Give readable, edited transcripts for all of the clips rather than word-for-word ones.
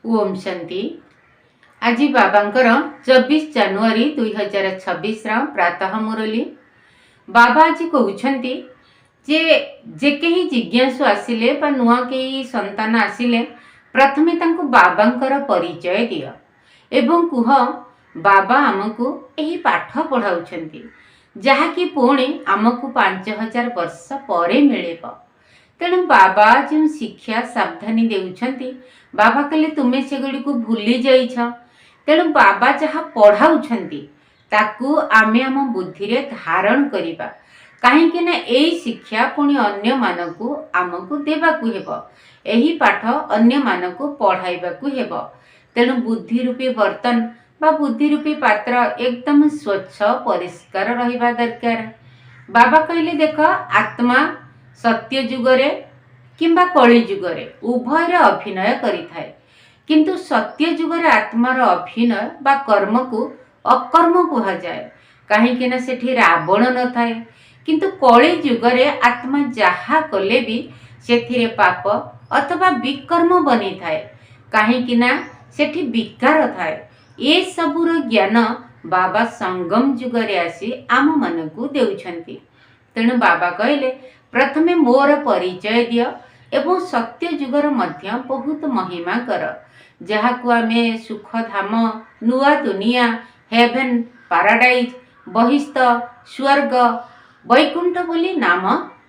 ओम शांति। आज बाबांकर 24 जानुआरी 2026 प्रातः मुरली। बाबा आज कहते जे जे कहीं जिज्ञासु आसिले बा नुआ कई संतान आसिले प्रथमे तांको बाबांकर परिचय दियो एवं कुह बाबा आमको यही पाठ पढ़ाउछंती जहाँकि पुणी आमको 5000 वर्ष परे मिलेब। तेणु बाबा जो शिक्षा सावधानी देउछंती बाबा कहले तुम्हें सेगुड़ी को भूली जाइछ। तेणु बाबा जहाँ पढ़ाउछंती ताकू आमे आम बुद्धि रे धारण करिबा काहेकि ना एई शिक्षा पुणी अन्य मानकू आमको देबाकू हेबो। एही पाठ अन्य मानकू पढ़ाइबाकू हेबो। तेणु बुद्धि रूपी बर्तन बा बुद्धि रूपी पात्र एकदम स्वच्छ परिष्कार रहिबा दरकार। बाबा कहले देख आत्मा सत्य जुगरे किंबा कली जुगरे उभय अभिनय करिथाए, किंतु सत्य जुगरे आत्मार अभिनय बा कर्म को अकर्म कहा जाए कहीं ना सेठी रावण न थाए। किंतु कली जुगरे आत्मा जहा कले भी सेथिरे पाप अथवा विकर्म बनी थाए कहीं ना सेठी विकार थाए। ए सबुर ज्ञान बाबा संगम जुगरे आसी आम मानकू देउछंती। तेणु बाबा कहले प्रथमे मोर परिचय दियो एवं सत्य जुगर मध्य बहुत महिमा कर जहाकू आमे सुख धाम नुआ दुनिया हेभेन पाराडाइज बहिस्थ स्वर्ग वैकुंठ बोली नाम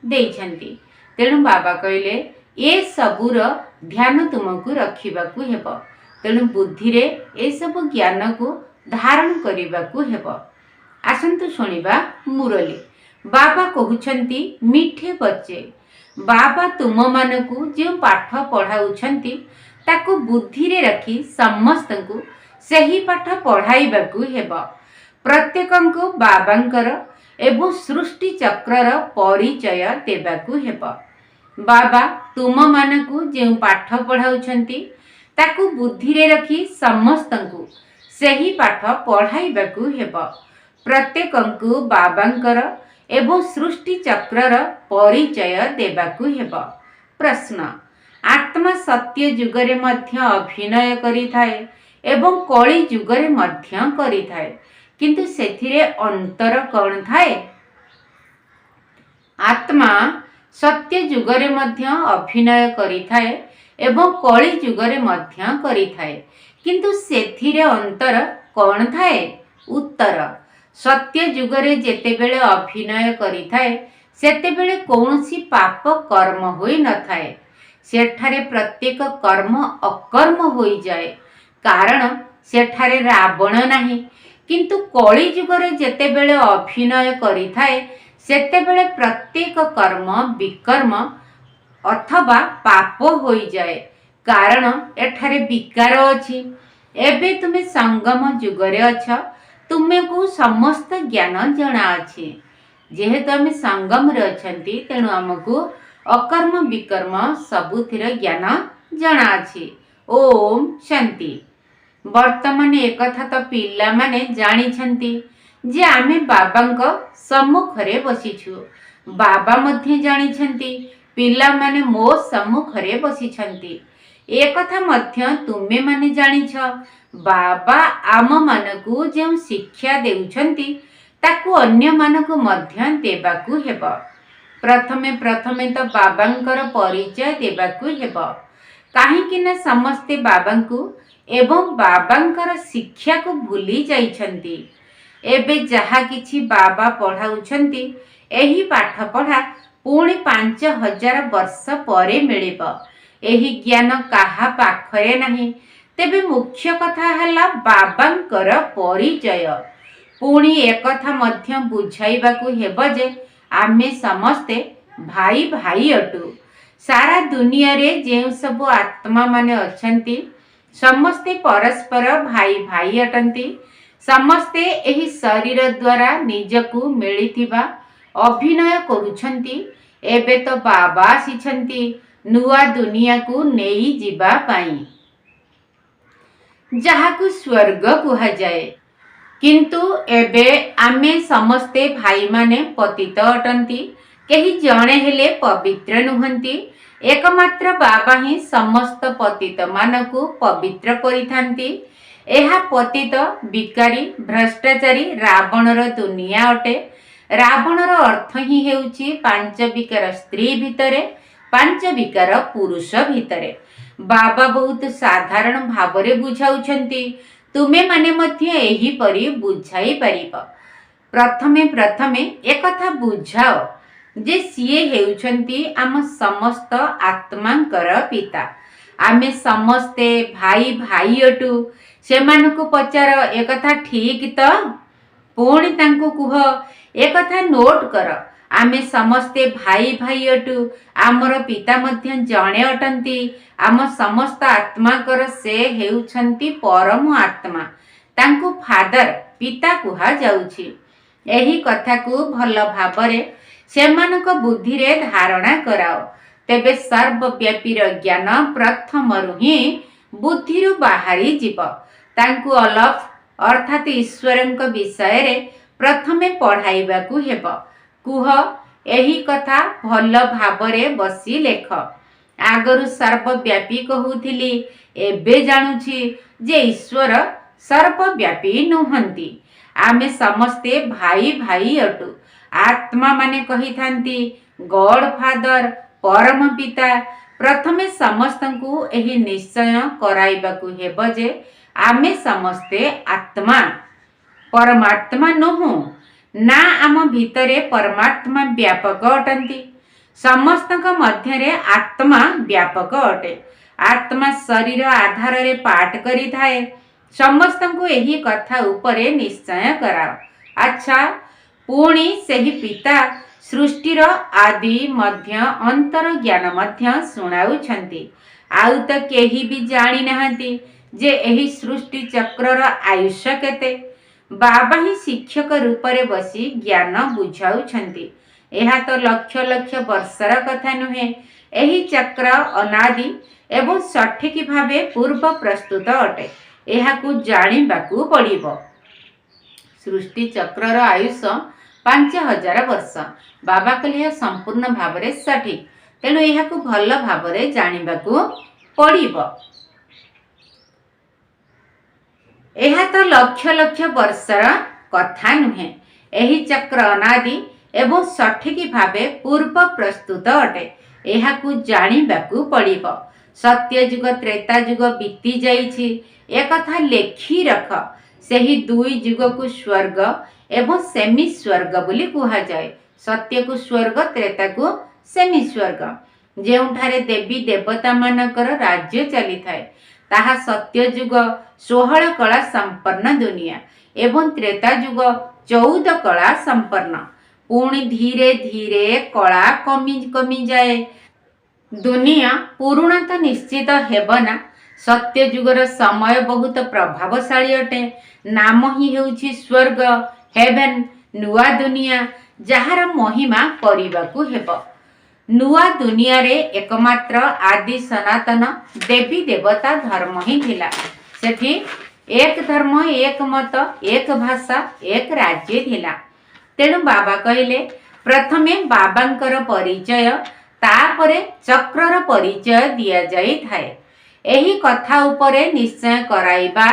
देइछंती। तेणु बाबा कहले ए सबुर ध्यान तुमको रखिबाकू हेबो। तेणु बुद्धि रे ए सब ज्ञान को धारण करिबाकू हेबो। आसंतु सुनिबा मुरली। बाबा कहउछंती मीठे बच्चे बाबा तुम मानकू जो पाठ पढ़ाउछंती ताकू बुद्धि रे रखी समस्तंकू सही पाठ पढ़ाइबाकू हेबो। प्रत्येकंकू बाबांकर एवं सृष्टि चक्रर परिचय देबाकू हेबो। बाबा तुम मानकू जो पाठ पढ़ाउछंती ताकू बुद्धि रे रखी समस्तंकू सही पाठ पढ़ाइबाकू हेबो। प्रत्येकंकू बाबांकर एवं सृष्टि चक्रर परिचय देबाकू हेबो। प्रश्न आत्मा सत्य जुगरे मध्य अभिनय करिथाए एवं कली जुगरे मध्य करिथाए, किंतु सेथिरे अंतर कौन थाए? आत्मा सत्य जुगरे मध्य अभिनय करिथाए एवं कली जुगरे मध्य करिथाए, किंतु सेथिरे अंतर कौन थाए? उत्तर सत्य जुगरे जेतेबेले अभिनय करिथाए सेतेबेले कौनसी पाप कर्म होई न थाए। सेठारे प्रत्येक कर्म अकर्म होई जाए कारण सेठारे रावण नाही। किंतु कली जुगरे जेतेबेले अभिनय करिथाए सेतेबेले प्रत्येक कर्म विकर्म अथवा पाप होई जाए कारण एठारे विकार अछि। एबे तुमे संगम जुगरे अछ, तुमे को समस्त ज्ञान जना अछि। जेहेतु आम संगम रे अछंती तेणु आमको अकर्म विकर्म सबुथिर ज्ञान जना अछि। ओम शांति। वर्तमान एक कथा तो पिला माने जानी छंती जे आमे बाबांक सम्मुखरे बसिछु। बाबा मध्ये जानी छंती पिला माने मो सम्मुखरे बसी छंती। एक कथा मध्य तुमे माने जानी छ बाबा आम मानकू जो शिक्षा देउछंती ताकू अन्य मानकू मध्य देबाकू हेबो। प्रथमे प्रथमे तो बाबांकर परिचय देबाकू हेबो काहेकि ना समस्ते बाबांकू एवं बाबांकर शिक्षा को भूली जाइछंती। एबे जहा किछि बाबा पढ़ाउछंती एही पाठ पढ़ा पुणी 5000 वर्ष परे मिलिबो। एही ज्ञान काहा पाखरे नाही। तेबे मुख्य कथा हला बाबांकर परिचय। पुणी एक कथा मध्य बुझाइबाकू हेबो जे आमे समस्ते भाई भाई अटू। सारा दुनिया रे जे सब आत्मा माने अछंती समस्ते परस्पर भाई भाई अटंती। समस्ते एही शरीर द्वारा निजकू मिलिथिबा अभिनय करूछंती। एबे तो बाबा आसीछंती नुआ दुनिया को नेई जिबा पाई जहाकू स्वर्ग कहा जाए। किंतु एबे आमे समस्ते भाई माने पतित अटंती, कहीं जणे हेले पवित्र नुहंती। एकमात्र बाबा ही समस्त पतित मानकु पवित्र करिथांती। एहा पतित विकारी भ्रष्टाचारी रावणर दुनिया अटे। रावणर अर्थ ही हेउची पांच विकार स्त्री भितरे, पांच विकार पुरुष भितरे। बाबा बहुत साधारण भावरे बुझाउछंती, तुमे माने मध्य एही परी बुझाई परिब। प्रथमे प्रथमे एकथा बुझाओ जे सिए हेउछंती आम समस्त आत्मांकर पिता। आमे समस्ते भाई भाई अटु। सेमानकु पचार एकथा ठीक तो? पुणी तांकु कुह एकथा नोट कर, आमे समस्ते भाई भाई अटु। आमर पिता मध्य जणे अटंती। आम समस्त आत्माकर से हेउछंती परम आत्मा। तांकु फादर पिता कुहा जाउछि। एही कथा को भल भावरे सेमानक बुद्धि रे धारणा कराओ, तेबे सर्वव्यापीर ज्ञान प्रथमरु ही बुद्धिरु बाहरी जीव। तांकु अलफ अर्थात ईश्वरंक विषय रे प्रथमे पढ़ाइबाकु हेब। कुह एही कथा भल भावरे बसी लेख। आगरु सर्वव्यापी कहूथिली, एबे जानुछि जे ईश्वर सर्वव्यापी नुहंती। आमे समस्ते भाई भाई अटु। आत्मा माने कही थांती गॉड फादर परम पिता। प्रथमे समस्तंकु एही निश्चय कराइबाकु हेब जे आमे समस्ते आत्मा परमात्मा नुहु ना। आम भितरे परमात्मा व्यापक अटंती। समस्तक मध्यरे आत्मा व्यापक अटे। आत्मा शरीर आधार रे पाठ करी थाए। समस्तंकु एही कथा उपरे निश्चय कराओ। अच्छा, पुणी सेही पिता सृष्टिर आदि मध्य अंतर ज्ञान मध्य सुनाउछंती। आउ तो केही भी जानी नहंती जे एही सृष्टि चक्रर आयुष्य केते। बाबा ही शिक्षक रूप रे बसी ज्ञान बुझाउछंती। एहा तो लक्ष लक्ष वर्षर कथा नुहे। एही चक्र अनादि एवं सठिक भावे पूर्व प्रस्तुत अटे। एहाकु जानिबाकु पड़िबो। सृष्टि चक्रर आयुष्य 5000 वर्ष। बाबा कहले संपूर्ण भावरे सठिक, तेणु एहाकु भल भावरे जानिबाकु पड़िबो। एहा तो लक्ष लक्ष वर्षर कथा नुहे। एही चक्र अनादि एवं सठिक भावे पूर्व प्रस्तुत अटे। एहाकु जानिबाकु पड़िबो। सत्य जुग त्रेता जुग बीती जाइछि, एकथा लेखी रख। सेही दुई जुग को स्वर्ग एवं सेमी स्वर्ग बोली कुहा जाए। सत्य को स्वर्ग, त्रेता को सेमी स्वर्ग। जेउठारे देवी देवता मानकर राज्य चली थाए ताहा सत्य जुग 16 कला संपन्न दुनिया एवं त्रेता जुग 14 कला संपन्न। पुणी धीरे धीरे कला कमी कमी जाए। दुनिया पुरुणा तो निश्चित हेबना। सत्य जुगर समय बहुत प्रभावशाली अटे। नाम ही हेउछि स्वर्ग, हेवेन, नुआ दुनिया, जहार महिमा करिबाकु हेब। नुआ दुनिया रे एकमात्र आदि सनातन देवी देवता धर्म ही थिला। सेठी एक धर्म, एक मत, एक भाषा, एक राज्य थिला। तेणु बाबा कहले प्रथमे बाबांकर परिचय, तापरे चक्रर परिचय दिया जाई थाए। एही कथा उपरे निश्चय कराइबा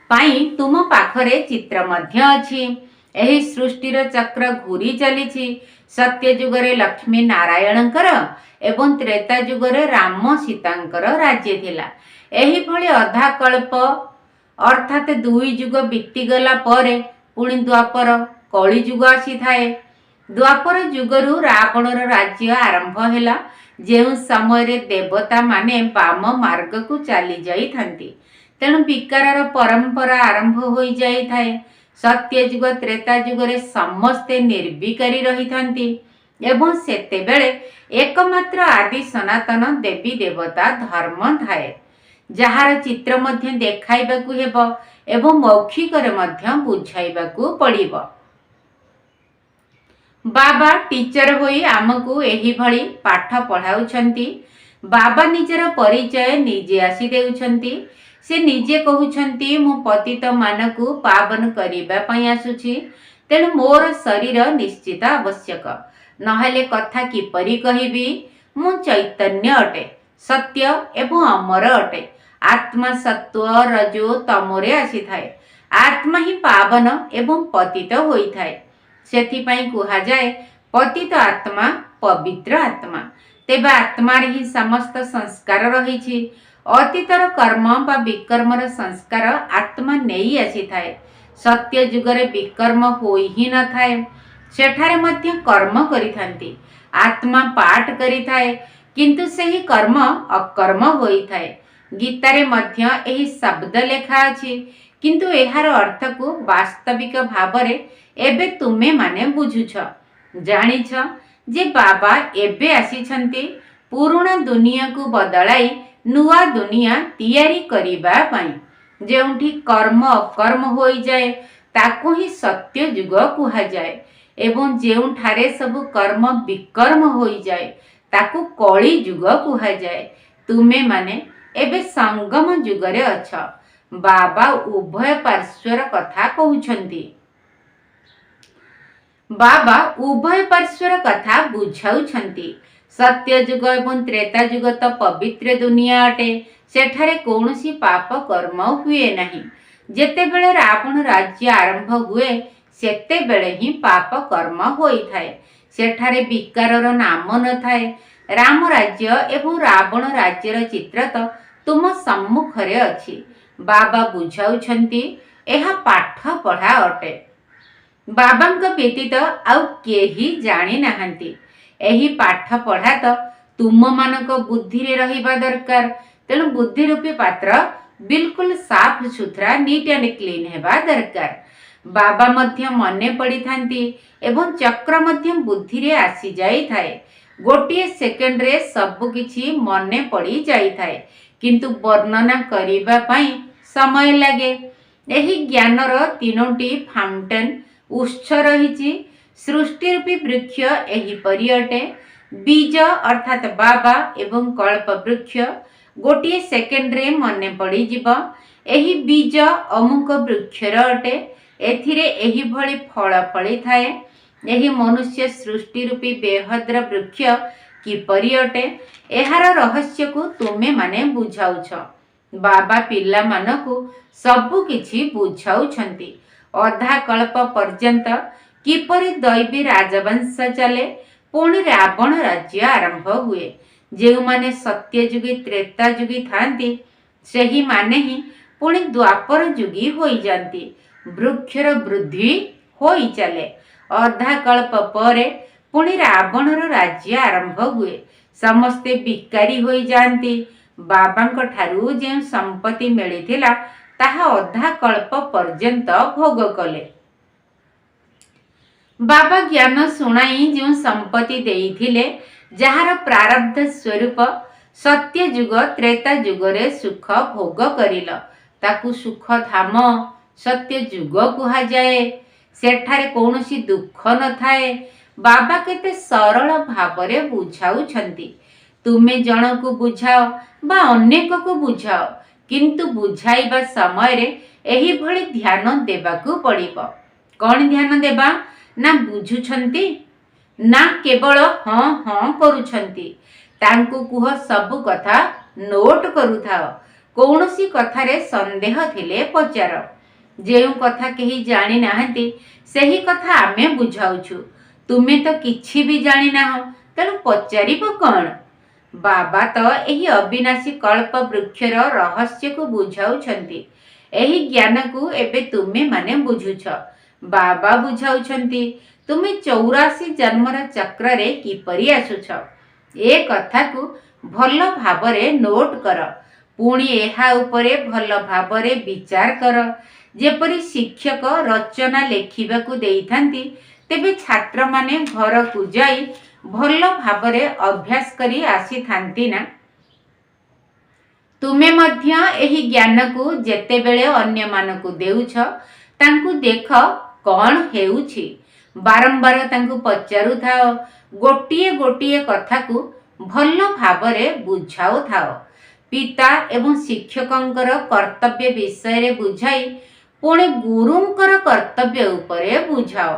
पाई तुम पाखरे चित्र मध्य अछि। एही सृष्टिर चक्र घूरी चलीछि। सत्य जुगरे लक्ष्मी नारायणकर एवं त्रेता जुगरे राम सीतांकर राज्य थिला। एही भली अधा कल्प अर्थात दुई जुग बीतीगला परे पुणी द्वापर कली जुग आसी थाए। द्वापर जुगरु रावणर राज्य आरंभ हेला, जेउ समय रे देवता माने वाम मार्ग को चली जाई थांती। तेणु विकारर परंपरा आरंभ होई जाई थाए। सत्य जुग त्रेता जुगरे समस्ते निर्विकारी रही थांती एवं सेतेबेले एकमात्र आदि सनातन देवी देवता धर्म थाए, जहार चित्र मध्य देखाइबाकु हेबो एवं मौखिकरे मध्य बुझाइबाकु पड़िबो। बाबा टीचर होई आमको एही भली पाठ पढ़ाउछंती। बाबा निजर परिचय निजे आसी देउछंती। से निजे कहउछंती मो पतित मानकु पावन करिबा पई आसुछि, तेणु मोर शरीर निश्चित आवश्यक, नहले कथा किपरि कहिबी। मु चैतन्य अटे, सत्य एवं अमर अटे। आत्मा सत्व रजो तमोरे आसी थाए। आत्मा ही पावन एवं पतित होई थाए। सेथिपाई कुहा जाए पतित आत्मा पवित्र आत्मा। तेबे आत्मार ही समस्त संस्कार रही। अतीतर कर्म बा विकर्मर संस्कार आत्मा नहीं आसी थाए। सत्य जुगरे विकर्म होई ही न थाए, सेठारे मध्य कर्म करिथांती। आत्मा पाठ करि थाए किंतु सेही कर्म अकर्म होई थाए। गीतारे मध्य एही शब्द लेखा अछि, किंतु एहार अर्थ को वास्तविक भावरे एबे तुमे माने बुझुछ। जानिछ जे बाबा एबे आसीछंती पुराना दुनिया को बदलाई नुआ दुनिया तैयारी करिबा पाई। जेउठी कर्म अकर्म होई जाए ताकू ही सत्य जुग कुहा जाए, एवं जेउठारे सब कर्म विकर्म होई जाए ताकू कली जुग कुहा जाए। तुमे माने एबे संगम जुगरे अछ। बाबा उभय पार्श्वर कथा कहउछंती। बाबा उभय पार्श्वर कथा बुझाउछंती। सत्य जुग एवं त्रेता जुग तो पवित्र दुनिया अटे। सेठारे कौनसी पाप कर्म हुए नहीं। जेतेबेले रावण राज्य आरंभ हुए सेतेबेले ही पाप कर्म होई थाए। सेठारे विकारर नाम न थाए। राम राज्य एवं रावण राज्यर चित्र तो तुम सम्मुखरे अछि। बाबा बुझाउछंती एहा पाठ पढ़ा अटे। बाबांक व्यतीत आउ केही जानी नाहंती। एही पाठ पढ़ा तो तुम मानक बुद्धि रे रहिबा दरकार। तेणु बुद्धि रूपी पात्र बिल्कुल साफ सुथरा नीट एंड क्लीन हेबा दरकार। बाबा मध्य मने पड़ी थांती एवं चक्र मध्य बुद्धि रे आसी जाई थाए। गोटिए सेकेंड रे सब किछि मने पड़ी जाई थाए, किंतु वर्णना करिबा पई समय लागे। एही ज्ञानर तीनोटी फाउंटेन उत्स रहिछि। सृष्टि रूपी वृक्ष एही परि अटे। बीज अर्थात बाबा एवं कल्प वृक्ष गोटिए सेकेंड रे मने पड़ी जिवो। एही बीज अमुक वृक्षर अटे। एथिरे एही भली फल फली थाए। एही मनुष्य सृष्टि रूपी बेहद्र वृक्ष किपरि अटे, एहार रहस्य को तुमे माने बुझाउछ। बाबा पिला मानकु सबु किछि बुझाउछंती। अधा कल्प पर्यंत किपरि दैवी राजवंश चले, पुणी रावण राज्य आरंभ हुए। जेउ माने सत्य जुगी त्रेता जुगी थांती सेही माने ही पुणी द्वापर जुगी होई जांती। वृक्षर वृद्धि होई चले। अधा कल्प परे पुणी रावणर राज्य आरंभ हुए। समस्ते बिकारी होई जांती। बाबांक ठारू जे संपत्ति मिलिथिला ताहा अधा कल्प पर्यंत भोग कले। बाबा ज्ञान सुनाई जो संपत्ति देइथिले, जहार प्रारब्ध स्वरूप सत्य जुग त्रेता जुगरे सुख भोग करिल, ताकू सुख धाम सत्य जुग कुहा जाए। सेठारे कौनसी दुख न थाए। बाबा केते सरल भावरे बुझाउछंती। तुमे जनकु बुझाओ बा अनेक को बुझाओ, किंतु बुझाइबा समय रे एही भली ध्यान देबाकू पड़िबो। कौन ध्यान देबा ना बुझुछंती ना केवल हाँ हाँ करुछंती। तांकु कुह सबु कथा नोट करुथाओ। कौनसी कथारे संदेह थिले पचार। जेउ कथा केही जानी नाहंती सेही कथा आमे बुझाउछु। तुमे तो किछि भी जानी नाहो, तेणु पचारिबो कौन। बाबा तो एही अविनाशी कल्प वृक्षर रहस्य को बुझाउछंती। एही ज्ञान को एबे तुमे माने बुझुछ। बाबा बुझाउछंती तुमे 84 जन्मर चक्र रे किपरि आसुछ। ए कथा को भल भावरे नोट कर। पुणी एहा उपरे भल भावरे विचार कर। जेपरि शिक्षक रचना लेखिबाकू देइथांती, तेबे छात्र माने घर को जाई भल भावरे अभ्यास करी आसी थांती ना। तुमे मध्य एही ज्ञान को जेतेबेले अन्य मानकू देउछ, तांकू देख कौन हेउछि। बारंबार तांकू पचारु थाओ। गोटिए गोटिए कथा को भल भावरे बुझाउ थाओ। पिता एवं शिक्षकंकर कर्तव्य विषय रे बुझाई पुणे गुरुंकर कर्तव्य उपरे बुझाओ।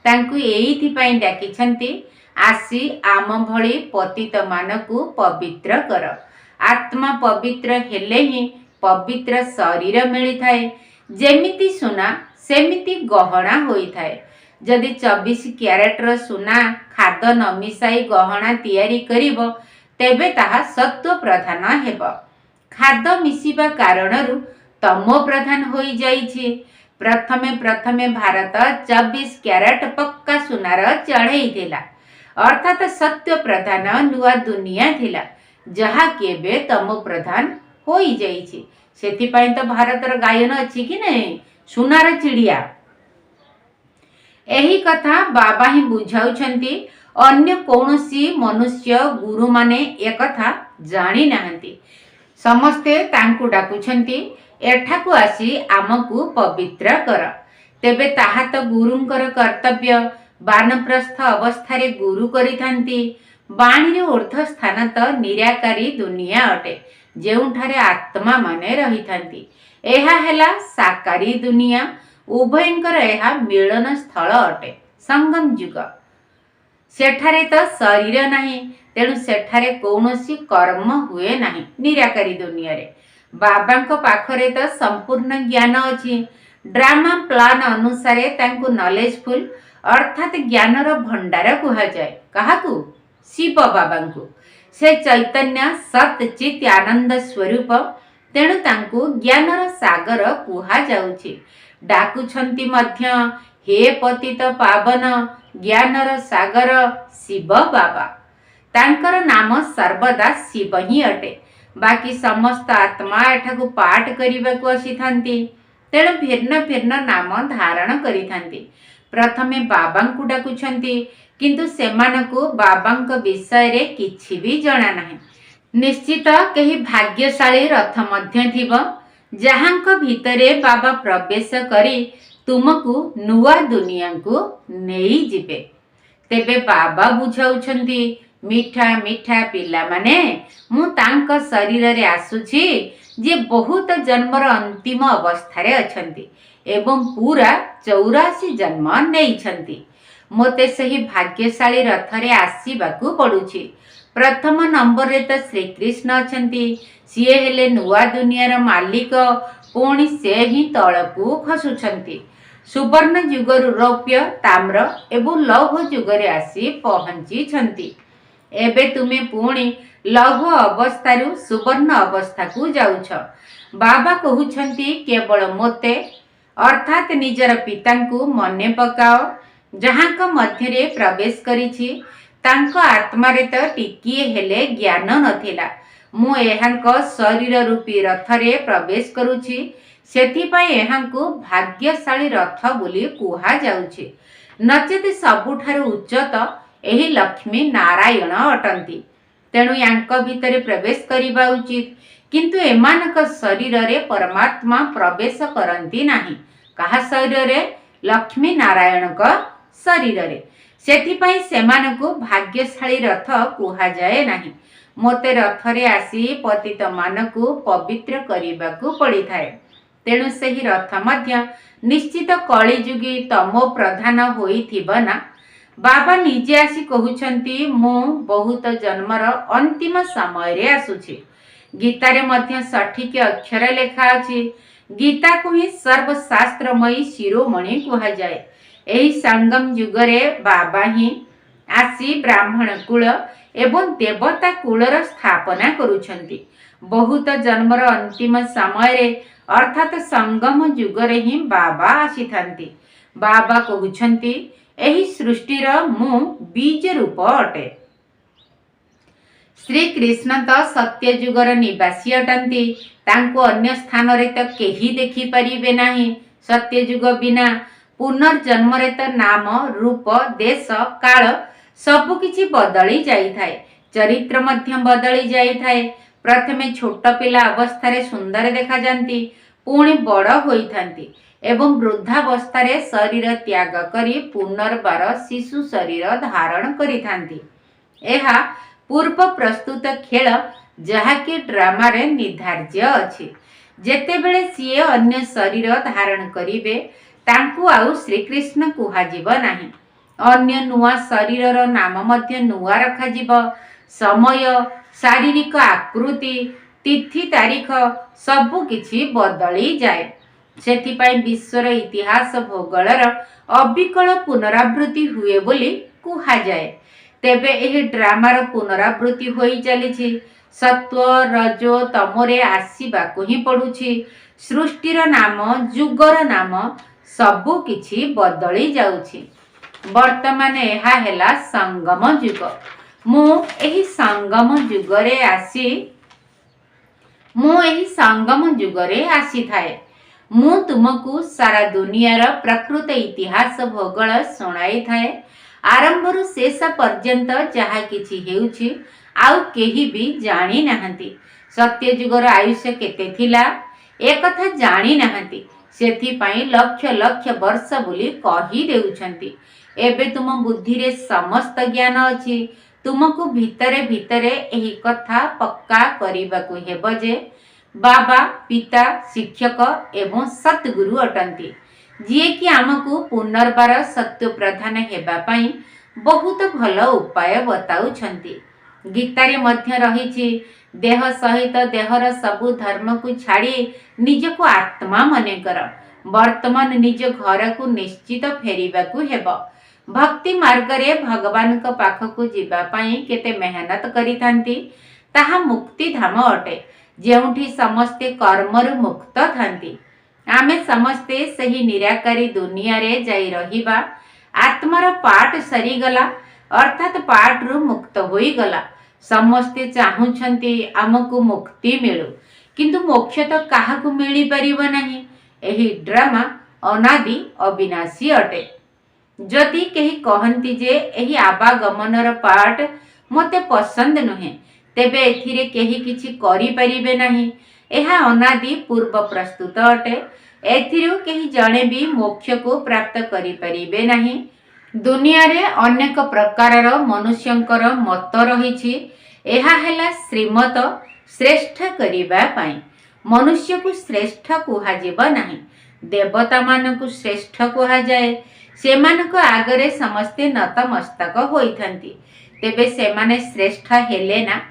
तांकू एइथि पई डाकिछंती आसी आम भली पतित मानकु पवित्र कर। आत्मा पवित्र हेले ही पवित्र शरीर मिली थाए। जेमिति सुना सेमिति गहना होई थाए। जदि 24 क्यारेटर सुना खाद न मिसाई गहना तैयारी करिबो तेबे ताहा सत्व प्रधान हेब। खाद मिसिबा कारणरु तमो प्रधान होई जाइछि। प्रथमे प्रथमे भारत 24 क्यारेट पक्का सुनार चढ़ई थिला, अर्थात सत्य प्रधान नुआ दुनिया थिला, जहा केबे तमो प्रधान होई जाइछि। सेथिपाई तो भारतर गायन अछि कि नहीं, सुनार चिड़िया। एही कथा बाबा ही बुझाउछंती। अन्य कौनसी मनुष्य गुरु माने एक कथा जानी नाहंती। समस्ते तांकु डाकुछंती, एठाकु आसी आमकु पवित्र कर। तेबे ताहा तो गुरुंकर कर्तव्य। बानप्रस्थ अवस्थारे गुरु करिथांती। बाणीर ऊर्ध्व स्थान तो निराकारी दुनिया अटे, जेउठारे आत्मा माने रहिथांती। एहा हेला साकारी दुनिया। उभयंकर एहा मिलन स्थल अटे, संगम युग। सेठारे तो शरीर नहीं, तेणु सेठारे कौनसी कर्म हुए नहीं। निराकारी दुनिया रे बाबांको पाखरे तो संपूर्ण ज्ञान अछि। ड्रामा प्लान अनुसारे तांकु नॉलेजफुल अर्थात ज्ञानर भंडार कुहा जाए। काहाकु? शिव बाबांकु। से चैतन्य सतचित आनंद स्वरूप, तेणु तांकु ज्ञानर सागर कुहा जाउछि। डाकुछंती मध्य, हे पतित पावन ज्ञानर सागर शिव बाबा। तांकर नाम सर्वदा शिव ही अटे। बाकी समस्त आत्मा एठाकु पाठ करिबाकु आसीथांती, तेणु भिन्न भिन्न नाम धारण करिथांती। प्रथमे बाबांकु डाकुछंती, किंतु सेमानकु बाबांक विषय रे किछि भी जणा नाही। निश्चित केही भाग्यशाली रथ मध्य थिबो, जहांक भितरे बाबा प्रवेश करी तुमकु नुआ दुनिया को नेई जिबे। तेबे बाबा बुझाउछंती, मिठा मिठा पिला माने, मु तांक शरीर रे आसुछि जे बहुत जन्मर अंतिम अवस्थारे अछंती एवं पूरा 84 जन्म नेइछंती। मोते सही भाग्यशाली रथरे आसीबाकू पड़ुछि। प्रथम नंबर रे तो श्री कृष्ण अछंती। सीए हेले नुआ दुनियार मालिक, पुणी से ही तळकू खसुछंती। सुवर्ण युगरु रौप्य, ताम्र एवं लौह युगरे आसी पहुंची। एबे तुमे पुणी लौह अवस्थारु सुवर्ण अवस्था को जाउछ। बाबा कहउछंती, केवल मोते अर्थात निजर पितांकु मने पकाओ, जहांक मध्यरे प्रवेश करिछि। तांको आत्मारे तो टिकिए हेले ज्ञान नथिला। मु एहांक शरीर रूपी रथरे प्रवेश करुछि, सेथिपाई एहांकु भाग्यशाली रथ बोली कुहा जाउछि। नचेत सबुठारु उच्चत एही लक्ष्मी नारायण अटंती, तेणु यांक भितरे प्रवेश करिबा उचित। किंतु एमानक शरीर रे परमात्मा प्रवेश करंती नाही। काहा शरीर रे? लक्ष्मी नारायणक शरीर रे। सेथिपाई सेमानकु भाग्यशाली रथ कुहा जाए नाही। मोते रथरे आसी पतित मानकु पवित्र करिबाकू पड़ी थाए। तेणु सही रथ मध्य निश्चित कलिजुगी तमो प्रधान होइथिबो ना। बाबा निजे आसी कहउछंती, मु बहुत जन्मर अंतिम समय रे आसुछि। गीतारे मध्य सठिक अक्षर लेखा अछि। गीता को ही सर्वशास्त्रमयी शिरोमणि कुहा जाए। एही संगम युगरे बाबा ही आसी ब्राह्मण कुल एवं देवता कुलर स्थापना करुछंती। बहुत जन्मर अंतिम समय रे अर्थात संगम युगरे ही बाबा आसीथांती। बाबा कहउछंती, एही सृष्टिर मु बीज रूप अटे। श्री कृष्ण तो सत्य युगर निवासी अटंती। तांको अन्य स्थान रे तो केही देखि परिबे नाही। सत्य युग बिना पुनर्जन्म रे तो नाम, रूप, देश, काल सबु किछि बदली जाई थाए। चरित्र मध्य बदली जाई थाए। प्रथमे छोट पिला अवस्थारे सुंदर देखा जांती, पुणी बड़ होइथांती एवं वृद्धावस्थारे शरीर त्याग करी पुनर्बार शिशु शरीर धारण करिथांती। एहा पूर्व प्रस्तुत खेल, जहाकी ड्रामा रे निर्धार्य अछि। जेतेबेले सीए अन्य शरीर धारण करिबे, तांकु आउ श्रीकृष्ण कुहाजिब नाही। अन्य नुआ शरीरर नाम मध्य नुआ रखाजिब। समय, शारीरिक आकृति, तिथि तारीख सबु किछि बदली जाए। सेथिपाई विश्वर इतिहास भूगोलर अविकल पुनरावृत्ति हुए बोली कुहा जाए। तेबे एही ड्रामार पुनरावृत्ति होई चलीछि। सत्व रजो तमरे आसीबाकु ही पड़ुछि। सृष्टिर नाम, जुगर नाम सबु किछि बदली जाउछि। वर्तमान एहा हेला संगम जुग। मु एही संगम जुगरे आसी थाए। मु तुमको सारा दुनियार प्रकृत इतिहास भूगोल सुनाई थाए। आरंभरू शेष पर्यंत जहा किछि हेउछि आउ केही भी जानी नाहंती। सत्य जुगर आयुष्य केते थिला एकथा जानी नाहंती। सेथिपाई लक्ष लक्ष वर्ष बोली कही देउछंती। एबे तुम बुद्धि रे समस्त ज्ञान अछि। तुमको भितरे भितरे एही कथा पक्का करिबाकु हेबो जे बाबा, पिता, शिक्षक एवं सतगुरु अटंती, जिए कि आमको पुनर्बार सत्य प्रधान हेबा पाई बहुत भल उपाय बताउछंती। गीतारे मध्य रहिछि, देह सहित देहर सबु धर्म को छाड़ी निज को आत्मा मने कर। वर्तमान निज घर को निश्चित फेरिबाकु हेबो। भक्ति मार्ग रे भगवान को पाखकु जीवा पाई केते मेहनत करिथांती ताहा मुक्ति धाम अटे, जेउठी समस्ते कर्मरु मुक्त थांती। आमे समस्ते सही निराकारी दुनिया रे जाई रहिबा। आत्मार पाठ सरीगला, अर्थात पाठ रु मुक्त होई गला। समस्ते चाहुछंती आमको मुक्ति मिलु, किंतु मोक्ष तो काहाकु मिली परिबो नाही। एही ड्रामा अनादि अविनाशी अटे। जदि केही कहंती जे एही आवागमनर पाठ मते पसंद नुहे, तेबे एथिरे केही किछि करि परिबे नाही। एहा अनादि पूर्व प्रस्तुत अटे। एथिरु केही जणे भी मोक्ष को प्राप्त करि परिबे नाही। दुनिया रे अनेक प्रकारर मनुष्यंकर मत रहिछि। एहा हेला श्रीमत श्रेष्ठ करिबा पाई। मनुष्य को श्रेष्ठ कुहाजिब नाही, देवता मानकु श्रेष्ठ कुहा जाए। सेमानक आगरे समस्ते नतमस्तक होइथांती, तेबे सेमाने श्रेष्ठ हेले ना।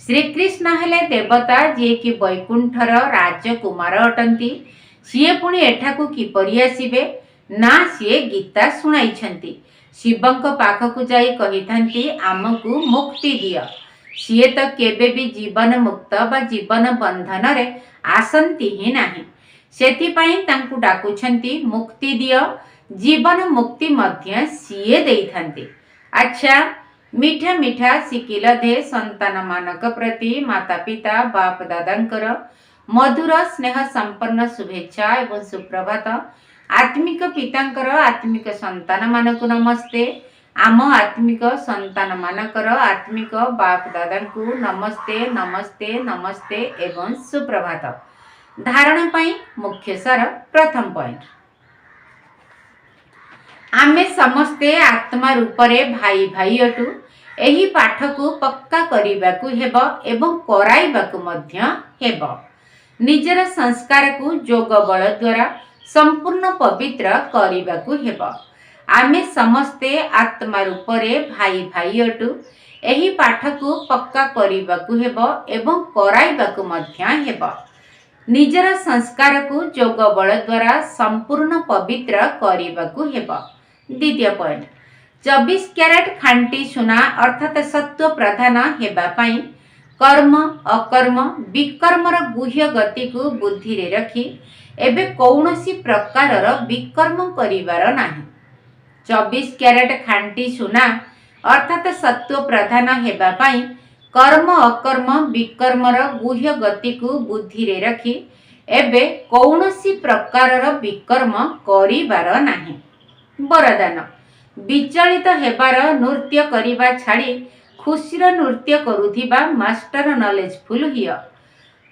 श्रीकृष्ण हेले देवता, जे कि वैकुंठर राजकुमार अटंती। सीए पुणी एठाकु किपरि आसिबे ना, सीए गीता सुनाइछंती। शिवंक पाखकु जाई कहिथांती आमकु मुक्ति दियो। सीए तो केबे भी जीवन मुक्त बा जीवन बंधन रे आसंती ही नाही। सेथिपाई तांकु डाकुछंती मुक्ति दियो। जीवन मुक्ति मध्य सीए देइथांती। अच्छा, मीठा मीठा सिकिल दे संतान मानक प्रति माता पिता बाप दादांकर मधुर स्नेह संपन्न शुभेच्छा एवं सुप्रभात। आत्मिक पितांकर आत्मिक संतान मानक नमस्ते। आम आत्मिक संतान मानकर आत्मिक बाप दादांकु नमस्ते नमस्ते नमस्ते एवं सुप्रभात। धारणा पाई मुख्य सार प्रथम पॉइंट, आमे समस्ते आत्मा रूपरे भाई भाई अटु। एही पाठ को पक्का करिबाकु हेबो एवं कराइबाकु मध्य हेबो। निजर संस्कार को जोग बल द्वारा संपूर्ण पवित्र करिबाकु हेबो। आमे समस्ते आत्मा रूपरे भाई भाई अटु। एही पाठ को पक्का करिबाकु हेबो एवं कराइबाकु मध्य हेबो। निजर संस्कार को जोग बल द्वारा संपूर्ण पवित्र करिबाकु हेबो। द्वितीय पॉइंट, 24 कैरेट खांटी सुना अर्थात सत्व प्रधान हेबा पाई कर्म अकर्म विकर्मर गुह्य गति को बुद्धि रे रखी एबे कौनसी प्रकारर विकर्म करिवार नाही। 24 कैरेट खांटी सुना अर्थात सत्व प्रधान हेबा पाई कर्म अकर्म विकर्मर गुह्य गति को बुद्धि रे रखी एबे कौनसी प्रकारर विकर्म करिवार नाही। वरदान, विचलित हेबार नृत्य करिबा छाड़ी खुशीर नृत्य करुथिबा मास्टर नॉलेजफुल हिय।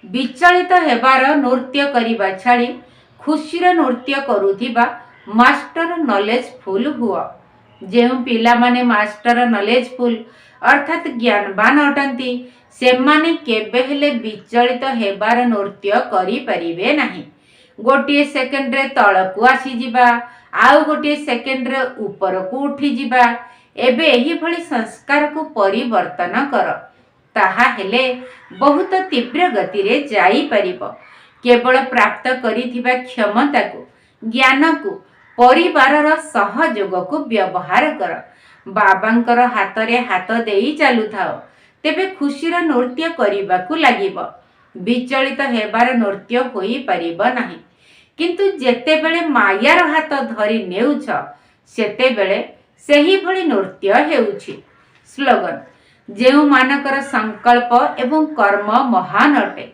विचलित हेबार नृत्य करिबा छाड़ी खुशीर नृत्य करुथिबा मास्टर नॉलेजफुल हुआ। जेउ पिला माने मास्टर नॉलेजफुल अर्थात ज्ञानवान अटंती, सेमाने केबे हेले विचलित हेबार नृत्य करि परिबे नाही। गोटिए सेकेंड रे तळकु आसी जिबा, आउ गोटे सेकेंड्रे ऊपर को उठी जिबा एबे एही भली संस्कार को परिवर्तन कर ताहा हेले बहुत तीव्र गति रे जाई परिबो। केवल प्राप्त करिथिबा क्षमता को ज्ञान को परिवार सहयोग को व्यवहार कर बाबांकर हाथ रे हाथ देई चालू थाओ तेबे खुशीर नृत्य करने को लगिबो। विचलित हेबार नृत्य होई परिबो नाही किंतु जेतेबेले मायार हाथ धरी नेउछ सेतेबेले सेही भली नृत्य हेउछि। स्लोगन जेउ मानकर संकल्प एवं कर्म महान अटे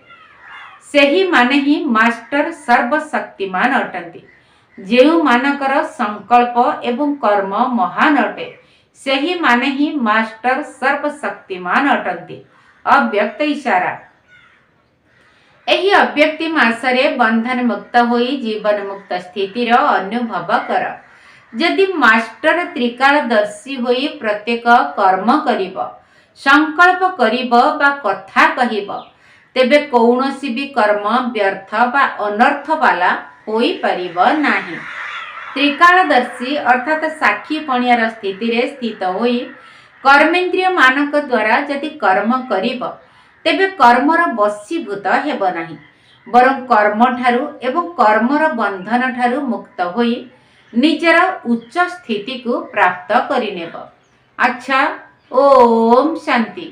सेही माने ही मास्टर सर्वशक्तिमान अटंती। जेउ मानकर संकल्प एवं कर्म महान अटे सेही माने ही मास्टर सर्वशक्तिमान अटंती। अव्यक्त इशारा एही अव्यक्ति मासरे बंधन मुक्त होई जीवन मुक्त स्थितिर अनुभव कर। यदि मास्टर त्रिकालदर्शी होई प्रत्येक कर्म करिब संकल्प करिब बा कथा कहिब तेबे कौनसी भी कर्म व्यर्थ बा अनर्थ वाला होई परिब नाही। त्रिकालदर्शी अर्थात साक्षी पणियार स्थिति रे स्थित होई कर्मेंद्रिय मानक द्वारा यदि कर्म करिब तेबे कर्मर बशीभूत हेब नाही बरं कर्म ठारू एवं कर्मर बंधन ठारू मुक्त होई निजर उच्च स्थिति को प्राप्त करिनेब। अच्छा, ओम शांति।